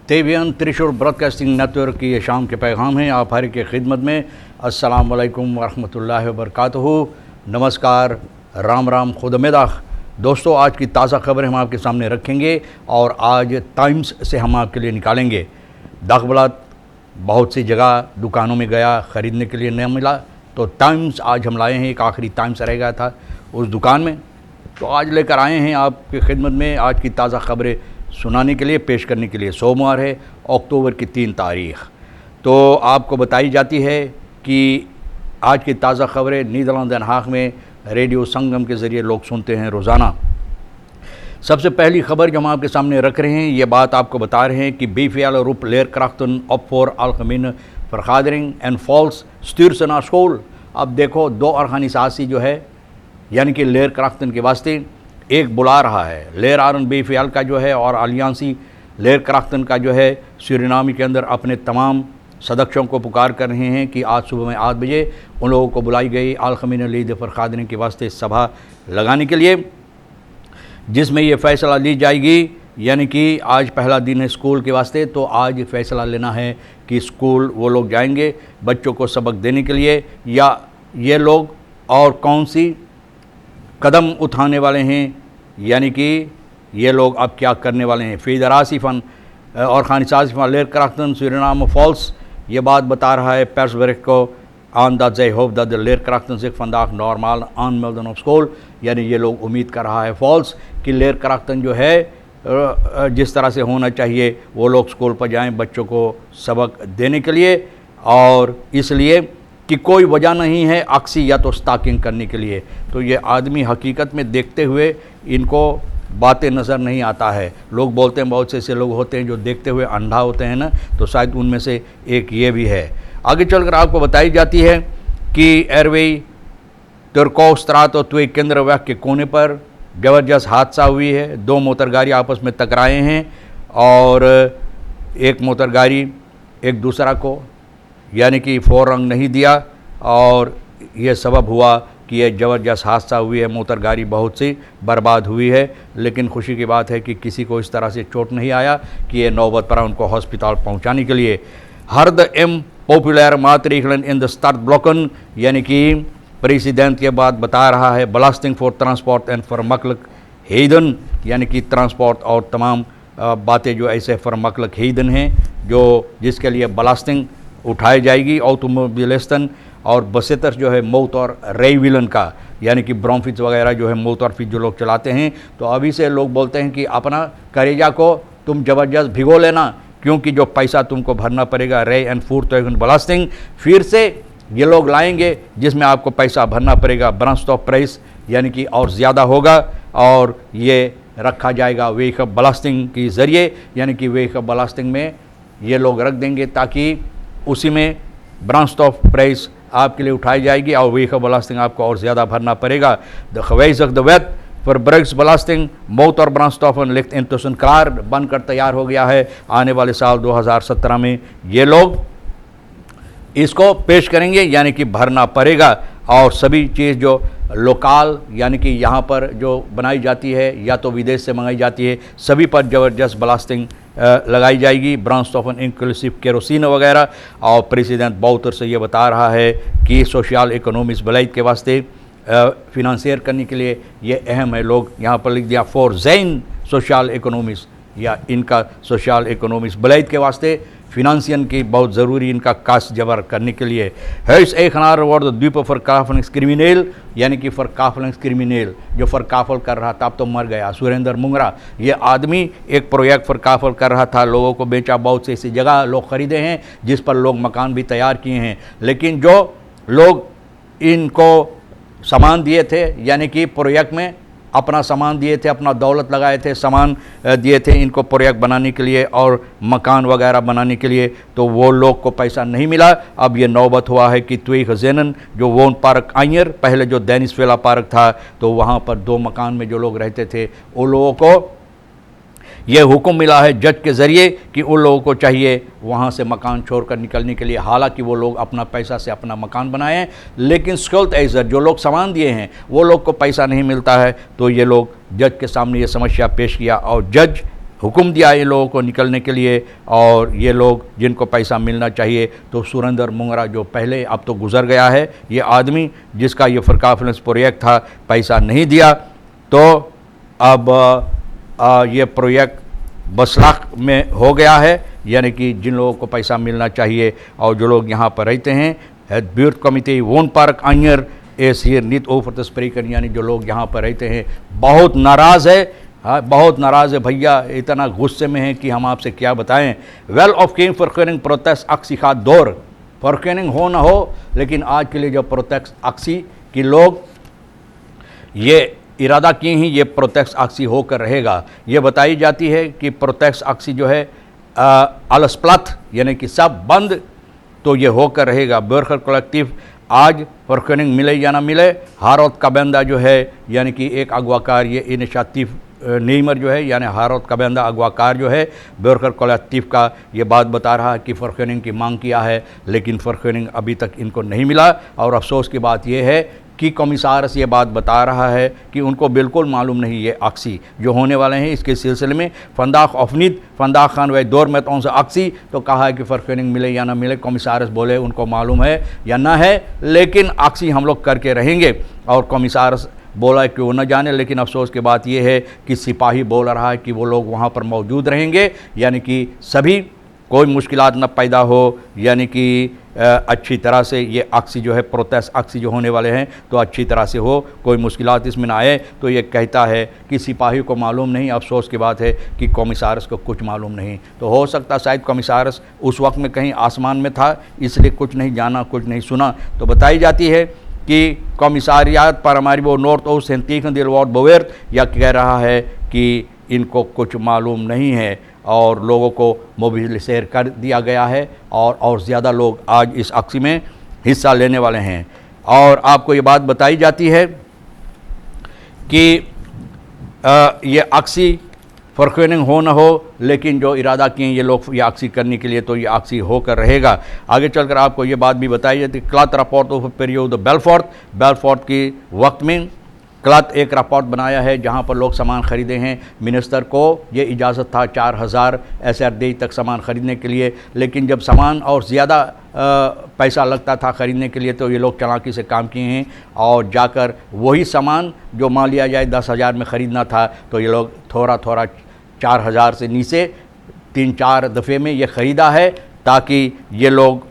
तेबियन त्रिशूल broadcasting network की ये शाम के पैगाम हैं आप हर की खिदमत में। अस्सलाम वालेकुम वरहमतुल्लाहि वबरकातुहू। नमस्कार, राम राम, खुदमेदाह। दोस्तों, आज की ताज़ा खबरें हम आपके सामने रखेंगे और आज टाइम्स से हम आपके लिए निकालेंगे। दाखबलात बहुत सी जगह दुकानों में गया, ख़रीदने के लिए नहीं मिला, तो टाइम्स आज हम लाए हैं। एक आखिरी टाइम्स रह गया था उस दुकान में, तो आज लेकर आए हैं आपकी खिदमत में आज की ताज़ा खबरें सुनाने के लिए, पेश करने के लिए। सोमवार है, अक्टूबर की 3 तारीख। तो आपको बताई जाती है कि आज की ताज़ा खबरें नीदरलैंड den Haag में रेडियो संगम के ज़रिए लोग सुनते हैं रोज़ाना। सबसे पहली खबर जो हम आपके सामने रख रहे हैं, ये बात आपको बता रहे हैं कि BVL roep leerkrachten op voor algemene vergadering en vals stuur ze naar school। अब देखो, 2 ऑर्गेनाइजेशन जो है यानी कि leerkrachten के वास्ते एक बुला रहा है, लेरारन BVL का जो है और अलियांसी लेरक्राफ्टन का जो है सूरीनाम के अंदर अपने तमाम सदस्यों को पुकार कर रहे हैं कि आज सुबह में 8 बजे उन लोगों को बुलाई गई आलखमीन लीद फरखादने के वास्ते सभा लगाने के लिए, जिसमें ये फ़ैसला ली जाएगी। यानी कि आज पहला दिन है स्कूल के वास्ते, तो आज फ़ैसला लेना है कि स्कूल वो लोग जाएंगे बच्चों को सबक देने के लिए, या ये लोग और कौन सी कदम उठाने वाले हैं, यानी कि ये लोग अब क्या करने वाले हैं। फेडरासी फन और खानिसाजी फन लेरक्राफ्टन सूरीनाम फॉल्स, ये बात बता रहा है persbericht को aan dat zij hoopt dat de leerkrachten zich vandaag normaal aanmelden op school। यानी ये लोग उम्मीद कर रहा है फॉल्स कि लेरक्राफ्टन जो है जिस तरह से होना चाहिए वो लोग स्कूल पर जाएं बच्चों को सबक देने के लिए, और इसलिए कि कोई वजह नहीं है अक्सी या तो स्टाकिंग करने के लिए। तो ये आदमी हकीकत में देखते हुए इनको बातें नज़र नहीं आता है। लोग बोलते हैं, बहुत से ऐसे लोग होते हैं जो देखते हुए अंधा होते हैं ना, तो शायद उनमें से एक ये भी है। आगे चलकर आपको बताई जाती है कि एयरवे तुर्कोस्त्रात और ट्वे केंद्र वह के कोने पर ज़बरदस्त हादसा हुई है। 2 मोटर गाड़ी आपस में टकराए हैं और एक मोटर गाड़ी एक दूसरा को यानी कि फोरंग नहीं दिया, और यह सबब हुआ कि यह ज़बरदस्त हादसा हुई है। मोटर गाड़ी बहुत सी बर्बाद हुई है, लेकिन खुशी की बात है कि किसी को इस तरह से चोट नहीं आया कि ये नौबत पर उनको हॉस्पिटल पहुंचाने के लिए। हर्द एम पॉपुलर मातरीखलन इन द स्टार्ट ब्लॉकन, यानी कि प्रेसिडेंट ये बात बता रहा है बलास्टिंग फॉर ट्रांसपोर्ट एंड फॉर हेदन, यानी कि ट्रांसपोर्ट और तमाम बातें जो ऐसे फॉर हेदन हैं जो जिसके लिए बलास्टिंग उठाई जाएगी। ऑटोमोबिलिस्टन और बसेतर जो है मौत और रेविलन का, यानी कि ब्रोमफिच वगैरह जो है मौत और फिच जो लोग चलाते हैं, तो अभी से लोग बोलते हैं कि अपना करेजा को तुम ज़बरदस्त भिगो लेना, क्योंकि जो पैसा तुमको भरना पड़ेगा रे एंड फूड तो बलास्टिंग फिर से ये लोग लाएंगे जिसमें आपको पैसा भरना पड़ेगा। ब्रांस्टॉप प्राइस यानी कि और ज़्यादा होगा, और ये रखा जाएगा वेहिकल बलास्टिंग के ज़रिए, यानी कि वेहिकल बलास्टिंग में ये लोग रख देंगे ताकि उसी में ब्रांस्टॉप प्राइस आपके लिए उठाई जाएगी और वेहिकल बलास्टिंग आपको और ज़्यादा भरना पड़ेगा। द खवैज़ द वेट फॉर ब्रिक्स बलास्टिंग मौत और ब्रांस्टॉफन लिख्त इंतोसन करार बनकर तैयार हो गया है। आने वाले साल 2017 में ये लोग इसको पेश करेंगे, यानी कि भरना पड़ेगा। और सभी चीज़ जो लोकल यानी कि यहाँ पर जो बनाई जाती है या तो विदेश से मंगाई जाती है, सभी पर ज़बरदस्त बलास्टिंग लगाई जाएगी, ब्रांस्टॉफन इंक्लूसिव केरोसिन वगैरह। और प्रेसिडेंट बाउतर से ये बता रहा है कि सोशल इकोनॉमिक्स भलाई के वास्ते फिनंसियर करने के लिए ये अहम है। लोग यहाँ पर लिख दिया फॉर जैन सोशल इकोनॉमिक्स, या इनका सोशल इकोनॉमिक्स भलाई के वास्ते फिनंसियन की बहुत ज़रूरी इनका कास्ट जबर करने के लिए है। इस एक खनार वर्ड द्वीप फरकाफलिंग्स क्रिमिनल, यानी कि फरकाफलिंग्स क्रिमिनल जो फरकाफल कर रहा था अब तो मर गया, सुरेंद्र मुंगरा। ये आदमी एक प्रोजेक्ट फरकाफल कर रहा था, लोगों को बेचा, बहुत से ऐसी जगह लोग ख़रीदे हैं जिस पर लोग मकान भी तैयार किए हैं, लेकिन जो लोग इनको सामान दिए थे, यानी कि प्रोजेक्ट में अपना सामान दिए थे, अपना दौलत लगाए थे, सामान दिए थे इनको प्रोजेक्ट बनाने के लिए और मकान वगैरह बनाने के लिए, तो वो लोग को पैसा नहीं मिला। अब ये नौबत हुआ है कि त्वी खजेनन जो वोन पार्क आयर पहले जो दैनिसवेला पार्क था, तो वहाँ पर 2 मकान में जो लोग रहते थे उन लोगों को ये हुक्म मिला है जज के ज़रिए कि उन लोगों को चाहिए वहाँ से मकान छोड़कर निकलने के लिए। हालांकि वो लोग अपना पैसा से अपना मकान बनाएं, लेकिन स्कल्ट एजर जो लोग सामान दिए हैं वो लोग को पैसा नहीं मिलता है। तो ये लोग जज के सामने ये समस्या पेश किया और जज हुक्म दिया इन लोगों को निकलने के लिए, और ये लोग जिनको पैसा मिलना चाहिए, तो सुरेंद्र मुंगरा जो पहले अब तो गुजर गया है, ये आदमी जिसका ये फॉरकाफ्रेंस प्रोजेक्ट था, पैसा नहीं दिया, तो अब ये प्रोजेक्ट बसलाख में हो गया है। यानी कि जिन लोगों को पैसा मिलना चाहिए और जो लोग यहाँ पर रहते हैं, het buurtcomité woonpark Anjer is hier niet over te spreken, यानी जो लोग यहाँ पर रहते हैं बहुत नाराज़ है, हाँ बहुत नाराज़ है भैया, इतना गुस्से में है कि हम आपसे क्या बताएं। वेल ऑफ केम फॉरकेनिंग प्रोटेस्ट अक्सी का दौर, फॉरकेनिंग हो ना हो, लेकिन आज के लिए जो प्रोटेस्ट अक्सी की लोग ये इरादा किए हैं, ये प्रोटेस्ट अक्सी होकर रहेगा। ये बताई जाती है कि प्रोटेस्ट अक्सी जो है अलस्प्लथ यानी कि सब बंद, तो ये होकर रहेगा। बर्खर कलेक्टिव आज फॉरकेनिंग मिले या ना मिले, हारोत काबेंदा जो है यानी कि एक अगवाकार, ये इनिशिएटिव नेमर जो है यानी हारोत काबेंदा अगवाकार जो है बर्खर कलेक्टिव का, ये बात बता रहा है कि फॉरकेनिंग की मांग किया है, लेकिन फॉरकेनिंग अभी तक इनको नहीं मिला। और अफसोस की बात यह है कि कमिसारस ये बात बता रहा है कि उनको बिल्कुल मालूम नहीं ये अक्सी जो होने वाले हैं। इसके सिलसिले में फंदाक अफनीद फंदाक खान वह दौर में तो अक्सी तो कहा है कि फॉरकेनिंग मिले या ना मिले, कमिसारस बोले उनको मालूम है या ना है, लेकिन अक्सी हम लोग करके रहेंगे। और कमिसारस बोला कि वो न जाने, लेकिन अफसोस की बात यह है कि सिपाही बोल रहा है कि वो लोग वहाँ पर मौजूद रहेंगे, यानी कि सभी कोई मुश्किलात न पैदा हो, यानी कि अच्छी तरह से ये अक्सी जो है प्रोटेस्ट अक्सी जो होने वाले हैं तो अच्छी तरह से हो, कोई मुश्किलात इसमें ना आए। तो ये कहता है कि सिपाही को मालूम नहीं, अफसोस की बात है कि कमिसारस को कुछ मालूम नहीं। तो हो सकता शायद कमिसारस उस वक्त में कहीं आसमान में था, इसलिए कुछ नहीं जाना, कुछ नहीं सुना। तो बताई जाती है कि कमिसारियात पर हमारी वो नॉर्थ ईस्ट सेंतीखन दिलवार बोवेर या कह रहा है कि इनको कुछ मालूम नहीं है और लोगों को मोबिलाइज़ कर दिया गया है और ज़्यादा लोग आज इस अक्सी में हिस्सा लेने वाले हैं। और आपको ये बात बताई जाती है कि ये अक्सी फॉरकेनिंग हो ना हो, लेकिन जो इरादा किए ये लोग ये अक्सी करने के लिए, तो ये अक्सी होकर रहेगा। आगे चलकर आपको ये बात भी बताई जाती है। Cloth report of period Belfort की वक्त में क्लॉथ एक रिपोर्ट बनाया है जहां पर लोग सामान ख़रीदे हैं। मिनिस्टर को ये इजाज़त था 4000 SRD तक सामान ख़रीदने के लिए, लेकिन जब सामान और ज़्यादा पैसा लगता था ख़रीदने के लिए तो ये लोग चालाकी से काम किए हैं और जाकर वही सामान जो मान लिया जाए 10,000 में ख़रीदना था, तो ये लोग थोड़ा थोड़ा 4000 से नीचे 3-4 दफ़े में ये ख़रीदा है, ताकि ये लोग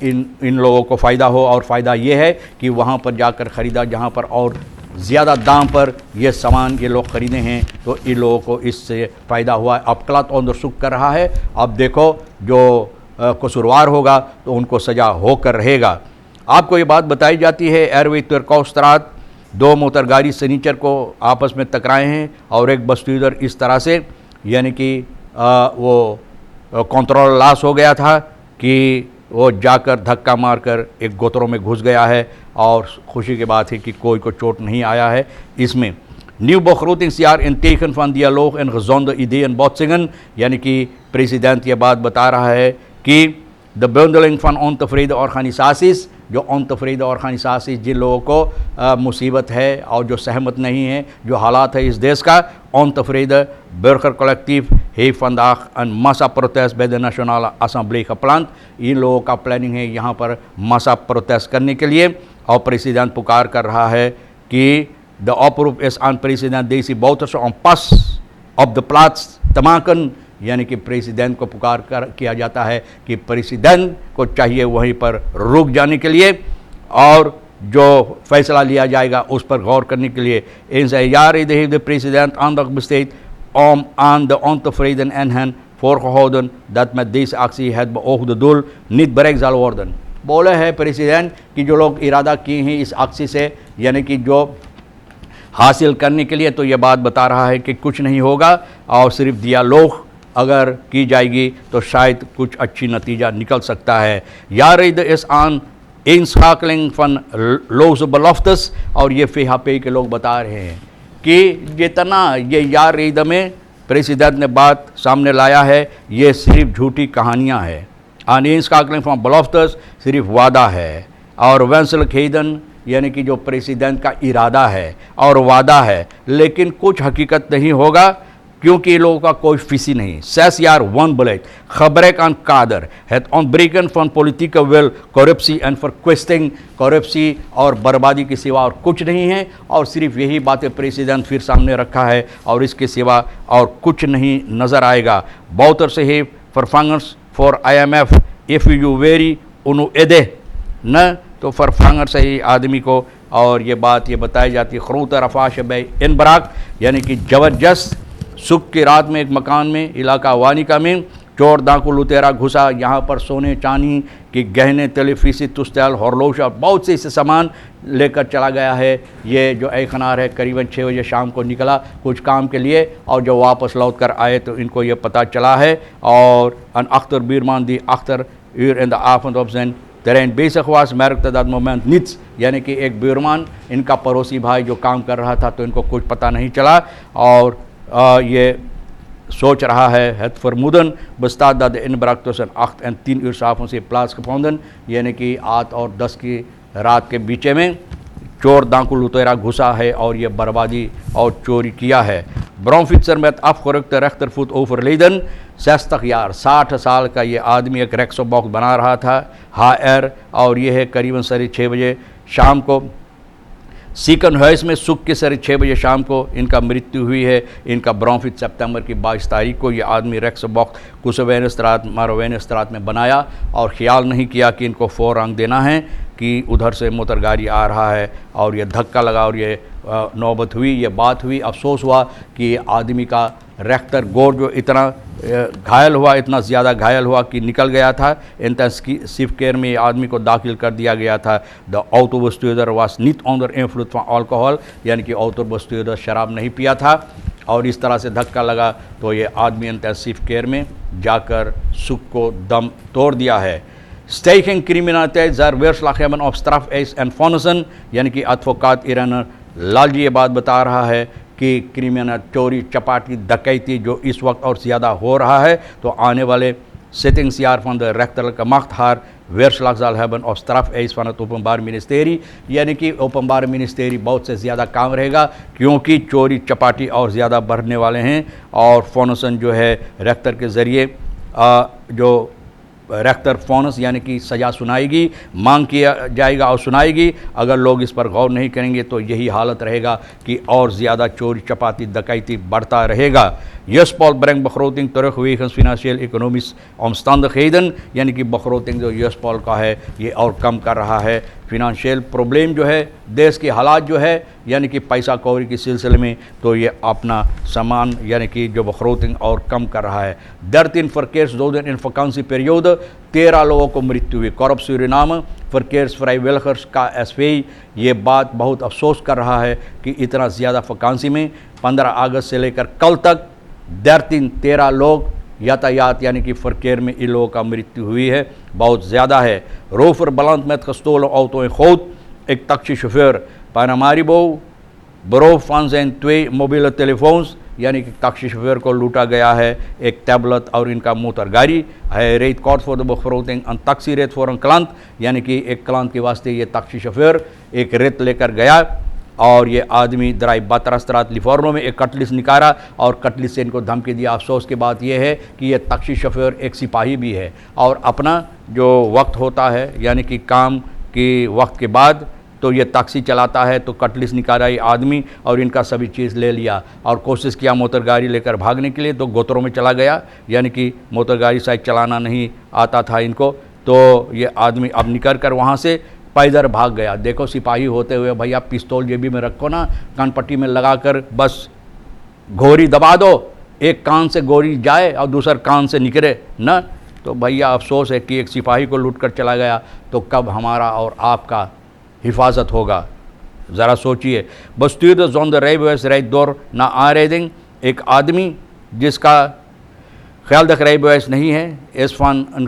इन लोगों को फ़ायदा हो। और फ़ायदा ये है कि वहाँ पर जाकर ख़रीदा जहाँ पर और ज़्यादा दाम पर ये सामान ये लोग ख़रीदे हैं, तो इन लोगों को इससे फ़ायदा हुआ है। अब क्लॉथ ऑन द सुख कर रहा है, अब देखो जो कसूरवार होगा तो उनको सज़ा होकर रहेगा। आपको ये बात बताई जाती है एयरवे तुर्कौस्तरात 2 मोटर गाड़ी सनीचर को आपस में टकराए हैं और एक बस्तीदर इस तरह से यानी कि वो कंट्रोल लॉस हो गया था कि वो जाकर धक्का मारकर एक गोतरों में घुस गया है। और खुशी की बात है कि कोई को चोट नहीं आया है इसमें। न्यू बखरूतिंग इन टेकन फन दिया लोग इन गजोंद ईदे इन बॉत्सिंगन, यानी कि प्रेसिडेंट ये बात बता रहा है कि द बंडलिंग फन ऑन तफरीद और खानिसासिस, जो ऑन तफरीद और खानिसासिस जिन लोगों को मुसीबत है और जो सहमत नहीं है जो हालात है इस देश का, ऑन तफरीद बर्खर कलेक्टिव हे फंदाख एंड मासा protest by the national assembly का प्लान, इन लोगों का प्लानिंग है यहाँ पर मासा प्रोटेस्ट करने के लिए। और प्रेसिडेंट पुकार कर रहा है कि द ऑपरूप इस ऑन प्रेसिडेंट देसी बहुत ऑन पास ऑफ द प्लाट्स तमाकन, यानी कि प्रेसिडेंट को पुकार कर किया जाता है कि प्रेसिडेंट को चाहिए वहीं पर रुक जाने के लिए और जो फैसला लिया जाएगा उस पर गौर करने के लिए। इन यार द प्रेसिडेंट ऑन द स्टेट ऑन द ऑन तफरीदन एनहन voorgehouden dat met deze actie het beoogde doel niet bereikt zal worden। बोले है प्रेसिडेंट कि जो लोग इरादा किए हैं इस अक्सी से यानी कि जो हासिल करने के लिए, तो ये बात बता रहा है कि कुछ नहीं होगा और सिर्फ दिया लोग अगर की जाएगी तो शायद कुछ अच्छी नतीजा निकल सकता है। यार इस आन इन स्काकलिंग फन लोग बलॉफ्तस, और ये फ़िहापे के लोग बता रहे हैं कि जितना ये यार ईद में प्रेसिडेंट ने बात सामने लाया है ये सिर्फ झूठी कहानियाँ है। आनीस काकलिंग फ्रॉम बलॉफ्तस सिर्फ वादा है और वेंसल खेदन यानी कि जो प्रेसिडेंट का इरादा है और वादा है, लेकिन कुछ हकीकत नहीं होगा। क्योंकि लोगों का कोई फीसी नहीं। 6 jaar wanbeleid, gebrek aan kader, het ontbreken van politieke wil, corruptie en verkwisting, corruptie और बर्बादी के सिवा और कुछ नहीं है, और सिर्फ यही बातें प्रेसिडेंट फिर सामने रखा है और इसके सिवा और कुछ नहीं नज़र आएगा। Bouter से ही vervangers for IMF if you very unu ede न तो फरफांगर से ही आदमी को, और ये बात ये बताई जाती है खरूत रफाश बे इन बराक, यानी कि ज़बरदस्त सुख की रात में एक मकान में इलाका वानिका में चोर डाकू लुटेरा घुसा। यहाँ पर सोने चांदी के गहने, टेलीफीसी, तुस्तैल, हॉर्लोश और बहुत से सामान लेकर चला गया है। ये जो खनार है करीबन 6 बजे शाम को निकला कुछ काम के लिए, और जो वापस लौट कर आए तो इनको ये पता चला है। और अन अख्तर बीरमान दी अख्तर इन द avond op zijn terrein bezig was, merkte dat moment niets, यानी कि एक बीरमान इनका पड़ोसी भाई जो काम कर रहा था तो इनको कुछ पता नहीं चला, और ये सोच रहा है het vermoeden bestaat dat de inbraak tussen 8 en 10 uur 's avonds heeft plaatsgevonden, यानी कि 8 और 10 की रात के बीच में चोर डाकू लुटेरा घुसा है और ये बर्बादी और चोरी किया है। ब्राउनफिट्सर में afgerukte rechtervoet overleden, 60 jaar, 60 साल का ये आदमी एक रेक्सो बॉक्स बना रहा था HR, और ये है करीबन 6:30 बजे शाम को सीकन हाउस में सुख के 6:30 बजे शाम को इनका मृत्यु हुई है। इनका ब्राउनफिट सितंबर की 22 तारीख को ये आदमी रेक्सो बॉक्स कुसवेनस्त्रात मारोवेनस्त्रात में बनाया और ख्याल नहीं किया कि इनको 4 अंक देना है कि उधर से मोटर गाड़ी आ रहा है, और ये धक्का लगा और ये नौबत हुई, ये बात हुई। अफसोस हुआ कि आदमी का रेक्टर गोर जो इतना घायल हुआ, इतना ज़्यादा घायल हुआ कि निकल गया था। इंटेंसिव केयर में आदमी को दाखिल कर दिया गया था। द ऑटोबस्टूडर was neat honour influence from alcohol, यानी कि ऑटोबस्टूडर शराब नहीं पिया था, और इस तरह से धक्का लगा तो ये आदमी इंटेंसिव केयर में जाकर सुख को दम तोड़ दिया है। Stijging criminaliteit, zeer weerslag hebben op strafeis en vonnissen, यानी कि एडवोकेट इरान लालजी ये बात बता रहा है कि क्रिमिनल चोरी, चपाटी, डकैती जो इस वक्त और ज़्यादा हो रहा है, तो आने वाले zittingsjaar van de rechterlijke macht haar weerslag zal hebben op strafeis van het openbaar ministerie, यानी कि ओपनबार मिनिस्ट्री बहुत से ज़्यादा काम रहेगा क्योंकि चोरी चपाटी और ज़्यादा बढ़ने वाले हैं। और फोनसन जो है रेक्टर के ज़रिए जो रेक्टर फोनस यानी कि सज़ा सुनाएगी, मांग किया जाएगा और सुनाएगी। अगर लोग इस पर गौर नहीं करेंगे तो यही हालत रहेगा कि और ज़्यादा चोरी चपाती डकैती बढ़ता रहेगा। Juspol brengt begroting terug wegens financieel-economisch omstandigheden, यानी कि begroting जो Juspol का है ये और कम कर रहा है। फिनंशियल प्रॉब्लम जो है, देश के हालात जो है, यानी कि पैसा कौड़ी के सिलसिले में, तो ये अपना सामान यानी कि जो begroting और कम कर रहा है। 13 verkeersdoden in vakantieperiode, 13 लोगों को मृत्यु हुई। कॉर्प सूरीनाम verkeersvrijwilligers का SV ये बात बहुत अफसोस कर रहा है कि इतना ज़्यादा वकांसी में 15 अगस्त से लेकर कल तक 13 लोग यातायात यानी कि verkeer में इन लोगों का मृत्यु हुई है, बहुत ज़्यादा है। रोफर beland met gestolen auto in Goot, एक taxichauffeur Paramaribo beroof van zijn 2 mobiele telefoons, यानी कि taxichauffeur को लूटा गया है एक टैबलेट और इनका मोटर गाड़ी है। रेट कॉट फॉर द begroting een taxi रेट फॉर कलांत, यानी कि एक क्लांत के वास्ते ये taxichauffeur एक रेत लेकर गया और ये आदमी दराई बातरास्तरात लिफोर्नो में एक कटलिस निकाला और कटलिस से इनको धमकी दिया। अफसोस की बात यह है कि ये taxichauffeur एक सिपाही भी है और अपना जो वक्त होता है यानी कि काम के वक्त के बाद तो ये टैक्सी चलाता है, तो कटलिस निकाला ये आदमी और इनका सभी चीज़ ले लिया और कोशिश किया मोटर गाड़ी लेकर भागने के लिए, तो गोतरों में चला गया, यानी कि मोटर गाड़ी शायद चलाना नहीं आता था इनको। तो ये आदमी अब निकल कर वहाँ से पैदल भाग गया। देखो सिपाही होते हुए भैया पिस्तौल जेबी में रखो ना, कान पट्टी में लगा कर बस घोरी दबा दो, एक कान से गोली जाए और दूसर कान से निकले न। तो भैया अफसोस है कि एक सिपाही को लूट कर चला गया, तो कब हमारा और आपका हिफाजत होगा, ज़रा सोचिए। bestuurder zonder rijbewijs rijdt door na aanrijding, एक आदमी जिसका geldig rijbewijs नहीं है, is van een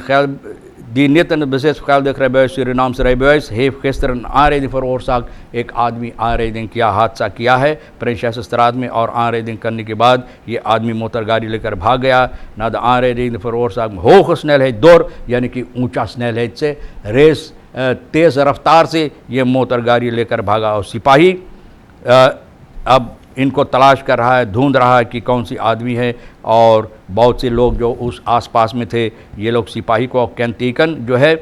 die niet in het bezit geldig rijbewijs Surinaamse rijbewijs heeft gisteren een aanrijding veroorzaakt। एक आदमी aanrijding किया, हादसा किया है प्रिंसेसstraat में और aanrijding करने के बाद ये आदमी मोटर गाड़ी लेकर भाग गया। ना the aanrijding veroorzaakt hoge snelheid door, यानी कि ऊंचा snelheid से रेस तेज़ रफ्तार से ये मोटर गाड़ी लेकर भागा और सिपाही अब इनको तलाश कर रहा है, ढूंढ रहा है कि कौन सी आदमी है। और बहुत से लोग जो उस आसपास में थे, ये लोग सिपाही को कैंतीकन जो है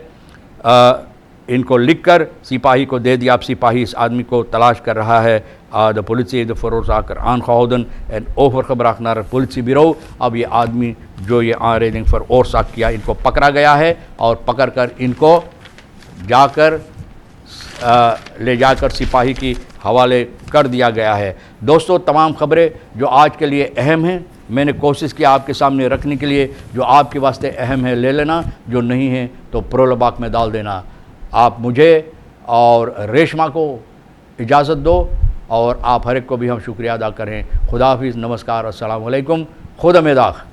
इनको लिखकर सिपाही को दे दिया। अब सिपाही इस आदमी को तलाश कर रहा है। द पुलिस द फरोजाकर आनखाउदन एंड ओवर खबराखनार पुलिस ब्यूरो। अब ये आदमी जो ये आरेडिंग फॉर ओरसा किया, इनको पकड़ा गया है और पकड़ कर इनको जाकर ले जाकर सिपाही की हवाले कर दिया गया है। दोस्तों, तमाम खबरें जो आज के लिए अहम हैं मैंने कोशिश की आपके सामने रखने के लिए। जो आपके वास्ते अहम है ले लेना, जो नहीं है तो प्रोलबाक में डाल देना। आप मुझे और रेशमा को इजाज़त दो और आप हर एक को भी हम शुक्रिया अदा करें। खुदा हाफिज़, नमस्कार, अस्सलाम वालेकुम, खुदा मेदाख।